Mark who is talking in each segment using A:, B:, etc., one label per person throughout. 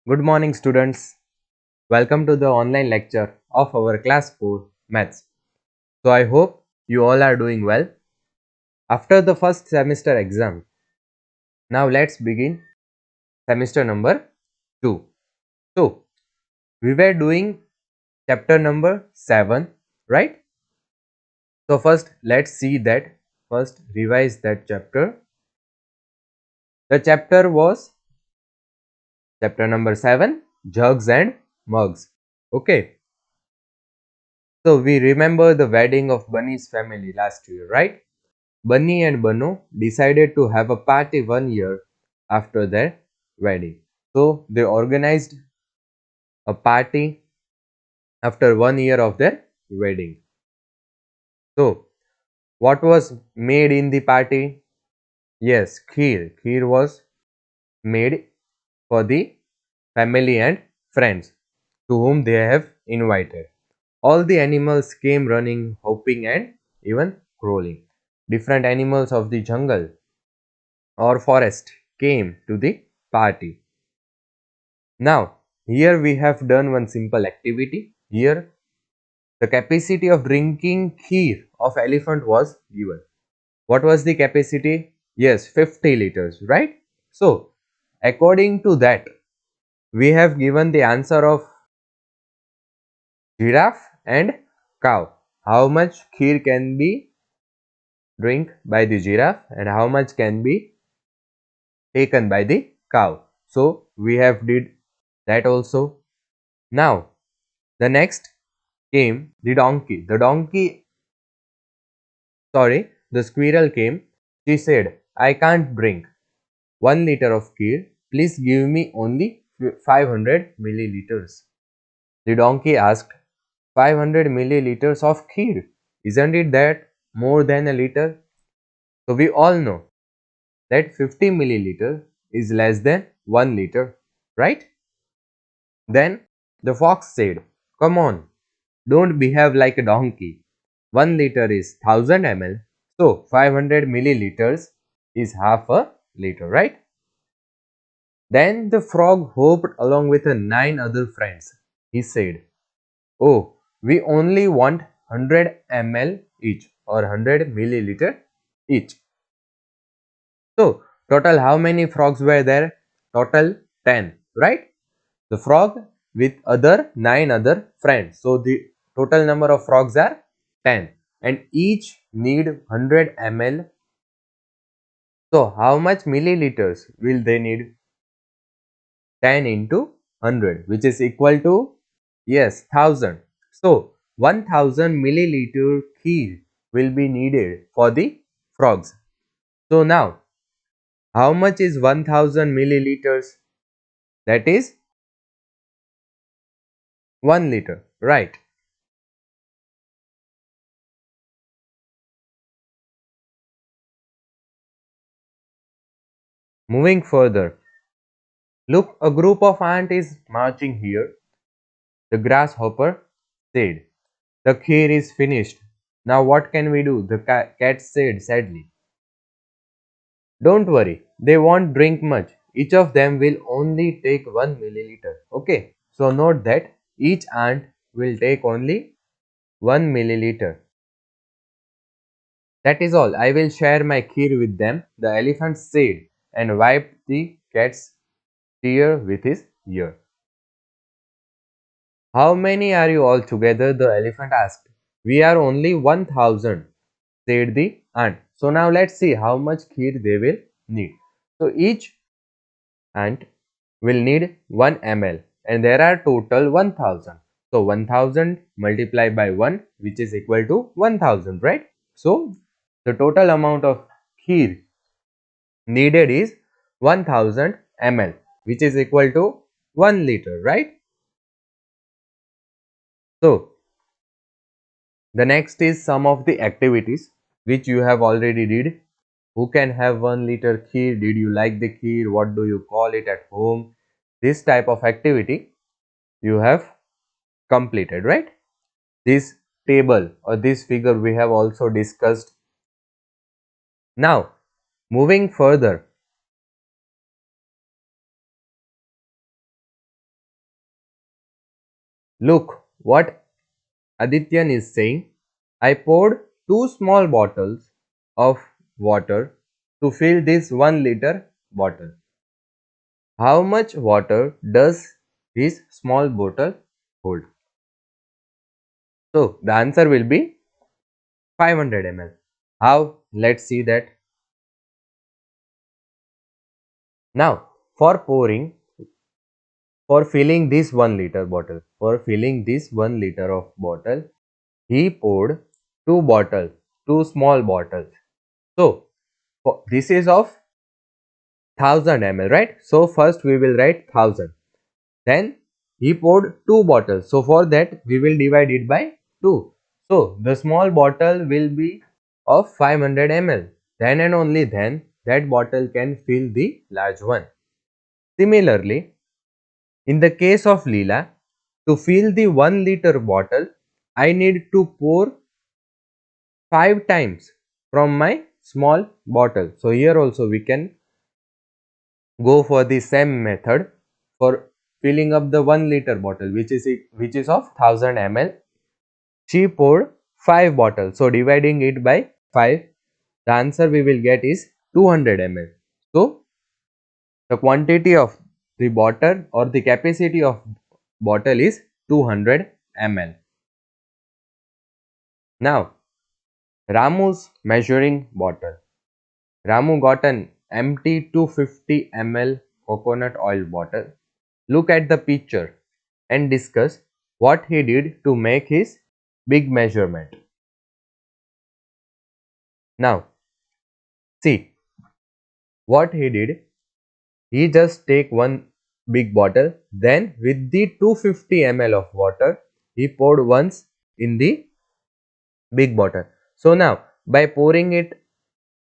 A: Good morning, students. Welcome to the online lecture of our class 4 maths. So, I hope you all are doing well. After the first semester exam, now let's begin semester number 2. So, we were doing chapter number 7, right? So, first let's see that. First, revise that chapter. The chapter was chapter number 7, Jugs and Mugs. Okay. So, we remember the wedding of Bunny's family last year, right? Bunny and Banu decided to have a party 1 year after their wedding. So they organized a party after 1 year of their wedding. So what was made in the party? Yes, kheer. Kheer was made for the family and friends to whom they have invited. All the animals came running, hopping and even crawling. Different animals of the jungle or forest came to the party. Now, here we have done one simple activity. Here, the capacity of drinking kheer of elephant was given. What was the capacity? Yes, 50 liters, right? So, according to that, we have given the answer of giraffe and cow. How much kheer can be drink by the giraffe and how much can be taken by the cow. So, we have did that also. Now, the next came the donkey. The squirrel came. She said, I can't drink 1 liter of kheer. Please give me only 500 milliliters. The donkey asked, 500 milliliters of kheer? Isn't it that more than a liter? So we all know that 50 milliliter is less than 1 liter, right? Then the fox said, come on, don't behave like a donkey. 1 liter is 1000 ml, so 500 milliliters is half a liter, right? Then the frog hopped along with 9 other friends. He said, oh, we only want 100 ml each or 100 milliliter each. So, total how many frogs were there? Total 10, right? The frog with other 9 other friends. So, the total number of frogs are 10 and each need 100 ml. So, how much milliliters will they need? 10 into 100 which is equal to, yes, 1000. So, 1000 milliliter kheer will be needed for the frogs. So, now how much is 1000 milliliters? That is 1 liter, right? Moving further, look, a group of ants is marching here. The grasshopper said, the kheer is finished. Now what can we do? The cat said sadly. Don't worry, they won't drink much. Each of them will only take 1 milliliter. Okay, so note that each ant will take only 1 milliliter. That is all. I will share my kheer with them, the elephant said and wiped the cat's tear with his ear. How many are you all together? The elephant asked. We are only 1000, said the ant. So now let's see how much kheer they will need. So each ant will need 1 ml and there are total 1000. So 1000 multiplied by 1 which is equal to 1000, right? So the total amount of kheer needed is 1000 ml which is equal to 1 liter, right? So the next is some of the activities which you have already did. Who can have 1 liter kheer? Did you like the kheer? What do you call it at home? This type of activity you have completed, right? This table or this figure we have also discussed. Now moving further, Look what Adityan is saying. I poured 2 small bottles of water to fill this 1 liter bottle. How much water does this small bottle hold? So the answer will be 500 ml. How? Let's see that. Now for filling this 1 liter bottle, he poured 2 small bottles. So this is of 1000 ml, right? So first we will write 1000. Then he poured 2 bottles. So for that we will divide it by 2. So the small bottle will be of 500 ml. Then and only then that bottle can fill the large one. Similarly, in the case of Leela, to fill the 1 liter bottle, I need to pour 5 times from my small bottle. So here also we can go for the same method for filling up the 1 liter bottle, which is of 1000 ml. She poured 5 bottles. So dividing it by 5, the answer we will get is 200 ml. So the quantity of the bottle or the capacity of bottle is 200 ml. Now Ramu's measuring bottle. Ramu got an empty 250 ml coconut oil bottle. Look at the picture and discuss what he did to make his big measurement. Now, see what he did. He just take one big bottle, then with the 250 ml of water, he poured once in the big bottle. So now, by pouring it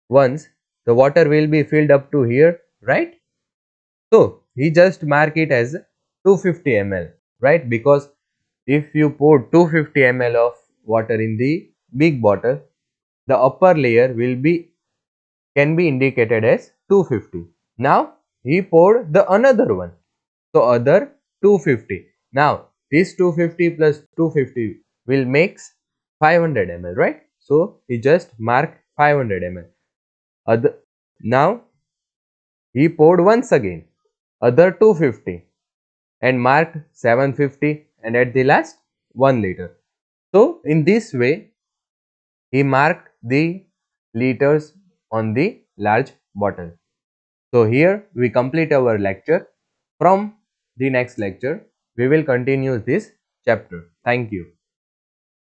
A: once, the water will be filled up to here, right? So he just mark it as 250 ml, right? Because if you pour 250 ml of water in the big bottle, the upper layer can be indicated as 250. Now he poured the another one, so other 250. Now this 250 plus 250 will makes 500 ml, right? So he just mark 500 ml. Other now he poured once again other 250 and marked 750 and at the last 1 liter. So in this way he marked the liters on the large bottle. So here we complete our lecture. From the next lecture we will continue this chapter. Thank you.